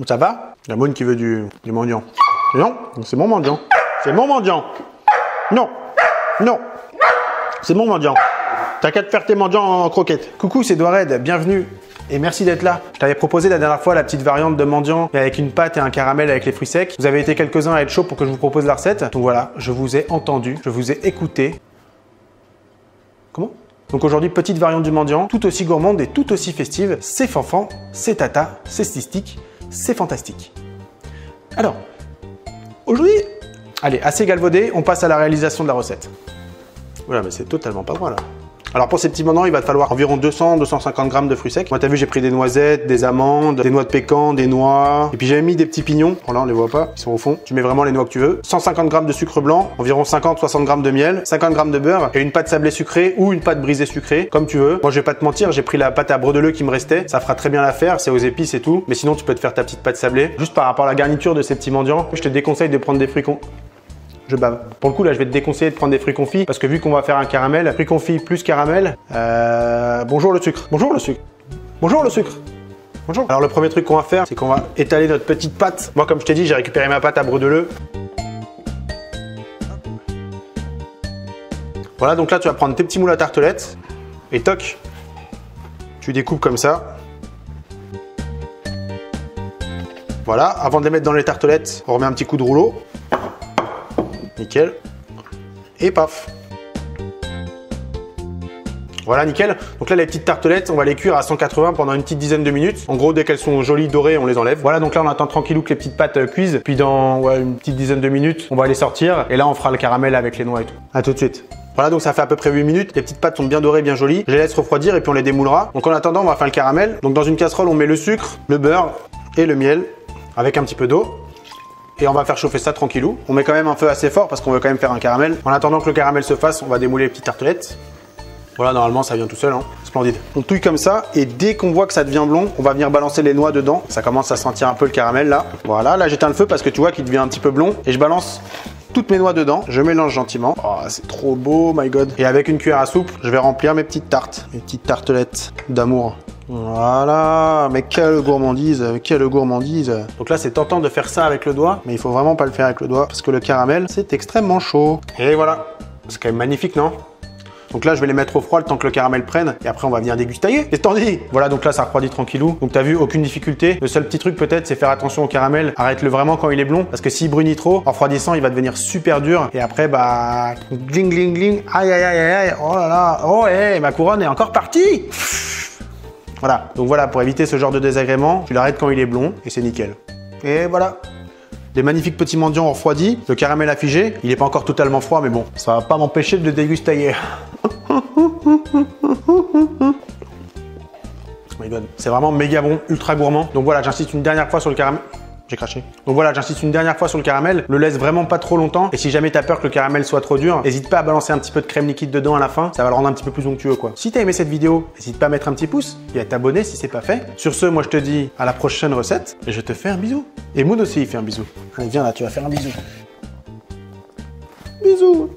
Ça va? La Moune qui veut du mendiant. Non, c'est mon mendiant. C'est mon mendiant. Non, non, c'est mon mendiant. T'as qu'à te faire tes mendiants en croquettes. Coucou, c'est Doired, bienvenue. Et merci d'être là. Je t'avais proposé la dernière fois la petite variante de mendiant avec une pâte et un caramel avec les fruits secs. Vous avez été quelques-uns à être chaud pour que je vous propose la recette. Donc voilà, je vous ai entendu, je vous ai écouté. Comment? Donc aujourd'hui, petite variante du mendiant, tout aussi gourmande et tout aussi festive. C'est fanfan, c'est tata, c'est stistique, c'est fantastique. Alors, aujourd'hui, allez, assez galvaudé, on passe à la réalisation de la recette. Voilà, mais c'est totalement pas droit là. Alors pour ces petits mendiants, il va te falloir environ 200-250 grammes de fruits secs. Moi, t'as vu, j'ai pris des noisettes, des amandes, des noix de pécan, des noix. Et puis j'avais mis des petits pignons. Bon là, on les voit pas, ils sont au fond. Tu mets vraiment les noix que tu veux. 150 grammes de sucre blanc, environ 50-60 grammes de miel, 50 grammes de beurre et une pâte sablée sucrée ou une pâte brisée sucrée, comme tu veux. Moi, je vais pas te mentir, j'ai pris la pâte à brodeleux qui me restait. Ça fera très bien l'affaire, c'est aux épices et tout. Mais sinon, tu peux te faire ta petite pâte sablée. Juste par rapport à la garniture de ces petits mendiants, je te déconseille de prendre des fruits Je bave. Pour le coup, là, je vais te déconseiller de prendre des fruits confits parce que vu qu'on va faire un caramel, fruits confits plus caramel, bonjour le sucre. Bonjour le sucre. Bonjour le sucre. Bonjour. Alors, le premier truc qu'on va faire, c'est qu'on va étaler notre petite pâte. Moi, comme je t'ai dit, j'ai récupéré ma pâte à brodeleux. Voilà, donc là, tu vas prendre tes petits moules à tartelettes et toc, tu découpes comme ça. Voilà, avant de les mettre dans les tartelettes, on remet un petit coup de rouleau. Nickel. Et paf. Voilà, nickel. Donc là, les petites tartelettes, on va les cuire à 180 pendant une petite dizaine de minutes. En gros, dès qu'elles sont jolies dorées, on les enlève. Voilà, donc là, on attend tranquillou que les petites pâtes cuisent. Puis dans une petite dizaine de minutes, on va les sortir. Et là, on fera le caramel avec les noix et tout. À tout de suite. Voilà, donc ça fait à peu près 8 minutes. Les petites pâtes sont bien dorées, bien jolies. Je les laisse refroidir et puis on les démoulera. Donc en attendant, on va faire le caramel. Donc dans une casserole, on met le sucre, le beurre et le miel avec un petit peu d'eau. Et on va faire chauffer ça tranquillou. On met quand même un feu assez fort parce qu'on veut quand même faire un caramel. En attendant que le caramel se fasse, on va démouler les petites tartelettes. Voilà, normalement ça vient tout seul, hein. Splendide. On touille comme ça et dès qu'on voit que ça devient blond, on va venir balancer les noix dedans. Ça commence à sentir un peu le caramel là. Voilà, là j'éteins le feu parce que tu vois qu'il devient un petit peu blond. Et je balance toutes mes noix dedans. Je mélange gentiment. Oh, c'est trop beau, my god. Et avec une cuillère à soupe, je vais remplir mes petites tartes. Mes petites tartelettes d'amour. Voilà, mais quelle gourmandise, quelle gourmandise. Donc là, c'est tentant de faire ça avec le doigt, mais il faut vraiment pas le faire avec le doigt parce que le caramel, c'est extrêmement chaud. Et voilà, c'est quand même magnifique, non? Donc là, je vais les mettre au froid le temps que le caramel prenne et après, on va venir dégustailler. Qu'est-ce que t'en dis? Voilà, donc là, ça refroidit tranquillou. Donc t'as vu, aucune difficulté. Le seul petit truc peut-être, c'est faire attention au caramel. Arrête-le vraiment quand il est blond parce que s'il brunit trop, en refroidissant, il va devenir super dur et après, bah, gling, gling, gling. Aïe, aïe, aïe, aïe, oh là là. Oh, hé, ma couronne est encore partie. Voilà, donc voilà, pour éviter ce genre de désagrément, tu l'arrêtes quand il est blond et c'est nickel. Et voilà, des magnifiques petits mendiants ont refroidi, le caramel a figé, il n'est pas encore totalement froid, mais bon, ça va pas m'empêcher de le déguster. C'est vraiment méga bon, ultra gourmand. Donc voilà, j'insiste une dernière fois sur le caramel. J'ai craché. Donc voilà, j'insiste une dernière fois sur le caramel. Le laisse vraiment pas trop longtemps. Et si jamais t'as peur que le caramel soit trop dur, n'hésite pas à balancer un petit peu de crème liquide dedans à la fin. Ça va le rendre un petit peu plus onctueux, quoi. Si t'as aimé cette vidéo, n'hésite pas à mettre un petit pouce et à t'abonner si c'est pas fait. Sur ce, moi je te dis à la prochaine recette et je te fais un bisou. Et Moon aussi, il fait un bisou. Allez, viens là, tu vas faire un bisou. Bisous.